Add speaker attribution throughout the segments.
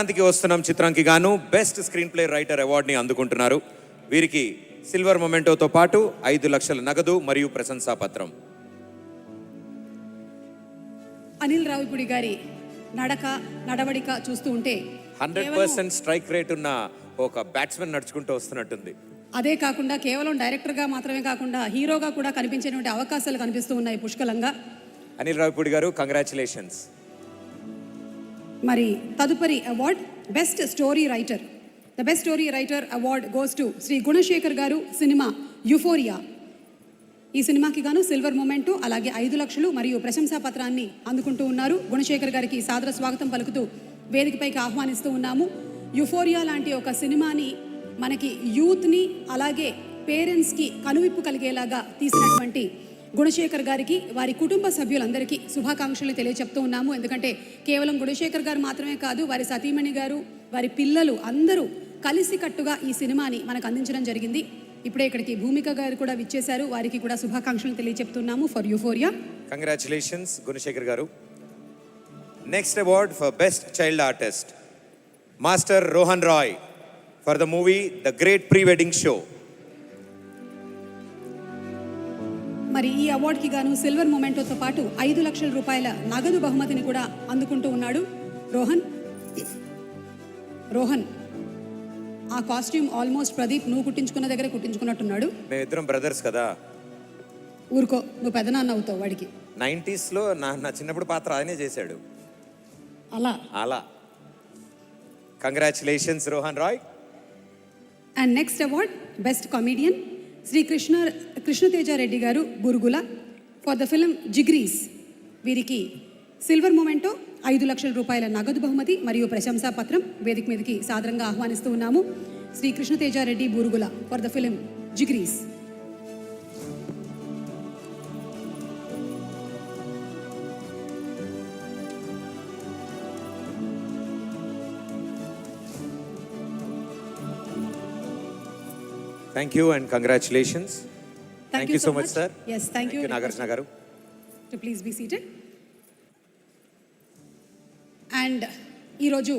Speaker 1: సంక్రాంతికి వస్తున్నాం చిత్రానికి గాను బెస్ట్ స్క్రీన్ ప్లే రైటర్ అవార్డుని అందుకుంటున్నారు. వీరికి సిల్వర్ మొమెంటోతో పాటు 5 లక్షల నగదు మరియు ప్రశంసా పత్రం.
Speaker 2: అనిల్ రావిపూడి గారి నడవడిక చూస్తూ ఉంటే
Speaker 1: 100% స్ట్రైక్ రేట్ ఉన్న ఒక బ్యాట్స్మెన్ నడుచుకుంటూ వస్తున్నట్టుంది.
Speaker 2: అదే కాకుండా కేవలం డైరెక్టర్గా మాత్రమే కాకుండా హీరోగా కూడా కనిపించేటువంటి అవకాశాలు కనిపిస్తూ ఉన్నాయి పుష్కలంగా.
Speaker 1: అనిల్ రావిపూడి గారు, కంగ్రాచులేషన్స్.
Speaker 2: మరి తదుపరి award best story writer. The best story writer award goes to Shri Gunasekhar garu, cinema euphoria. ఈ సినిమాకి గాను సిల్వర్ మొమెంటో అలాగే 5 లక్షలు మరియు ప్రశంసా పత్రాన్ని అందుకుంటూ ఉన్నారు. గుణశేఖర్ గారికి సాదర స్వాగతం పలుకుతూ వేదికపైకి ఆహ్వానిస్తూ ఉన్నాము. యుఫోరియా లాంటి ఒక సినిమాని మనకి యూత్ని అలాగే పేరెంట్స్కి కనువిప్పు కలిగేలాగా తీసినటువంటి గుణశేఖర్ గారికి, వారి కుటుంబ సభ్యులందరికీ శుభాకాంక్షలు తెలియచెప్తూ ఉన్నాము. ఎందుకంటే కేవలం గుణశేఖర్ గారు మాత్రమే కాదు, వారి సతీమణి గారు, వారి పిల్లలు అందరూ కలిసికట్టుగా ఈ సినిమాని మనకు అందించడం జరిగింది. ఇప్పుడే ఇక్కడికి భూమిక గారు కూడా విచ్చేశారు. వారికి కూడా శుభాకాంక్షలు తెలియచెప్తున్నాము for Euphoria.
Speaker 1: Congratulations Gunasekhar garu. Next award for best child artist master Rohan Roy for the movie the great pre wedding show.
Speaker 2: మరి ఈ అవార్డుకి గాను సిల్వర్ మొమెంటోతో పాటు 5 లక్షల రూపాయల నగదు బహుమతిని కూడా అందుకుంటూ ఉన్నాడు రోహన్. ఆ కాస్ట్యూమ్ ఆల్మోస్ట్ ప్రదీప్ నువ్వు కుట్టించుకున్న దగ్గర కుట్టించుకున్నట్టున్నాడు.
Speaker 1: మేమిద్దరం బ్రదర్స్ కదా.
Speaker 2: ఊరుకో, నువ్వు పెదనాన్న అవుతావు వాడికి.
Speaker 1: 90s లో నా చిన్నప్పుడు పాత్ర ఆయనే చేశాడు. అలా congratulations Rohan Roy.
Speaker 2: And next award best comedian Shri Krishnateja Reddy garu, Burugula for the film Jigris. వీరికి సిల్వర్ మొమెంటో, 5 లక్షల రూపాయల నగదు బహుమతి మరియు ప్రశంసా పత్రం వేదిక మీదకి సాదరంగా ఆహ్వానిస్తూ ఉన్నాము. Shri Krishnateja Reddy Burugula for the film Jigris.
Speaker 1: Thank you and congratulations. Thank you so much, sir.
Speaker 2: Yes, thank you.
Speaker 1: Nagarjuna garu.
Speaker 2: To please be seated. And ఈరోజు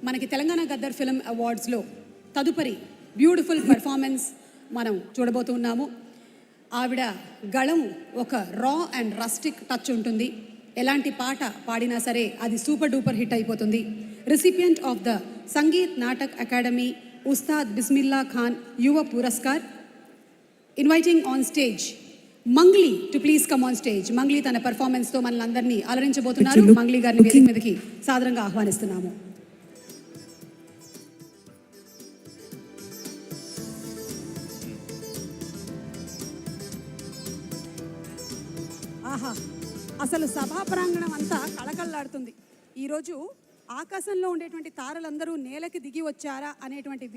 Speaker 2: మనకి తెలంగాణ గద్దర్ ఫిల్మ్ అవార్డ్స్లో తదుపరి బ్యూటిఫుల్ పర్ఫార్మెన్స్ మనం చూడబోతున్నాము. ఆవిడ గళం ఒక రా అండ్ రస్టిక్ టచ్ ఉంటుంది. ఎలాంటి పాట పాడినా సరే అది సూపర్ డూపర్ హిట్ అయిపోతుంది. Recipient of the Sangeet Natak Academy Ustad Bismillah Khan Yuva Puraskar. Inviting on stage Mangli to please come on stage. Mangli తన పర్ఫార్మెన్స్తో మనల్ని అందరినీ అలరించబోతున్నారు. మంగ్లీ గారిని వేదిక మీదకి సాదరంగా ఆహ్వానిస్తున్నాము. ఆహా, అసలు సభా ప్రాంగణం అంతా కళకళలాడుతుంది. ఈరోజు ఆకాశంలో ఉండేటువంటి తారలందరూ నేలకి దిగి వచ్చారా అనేటువంటి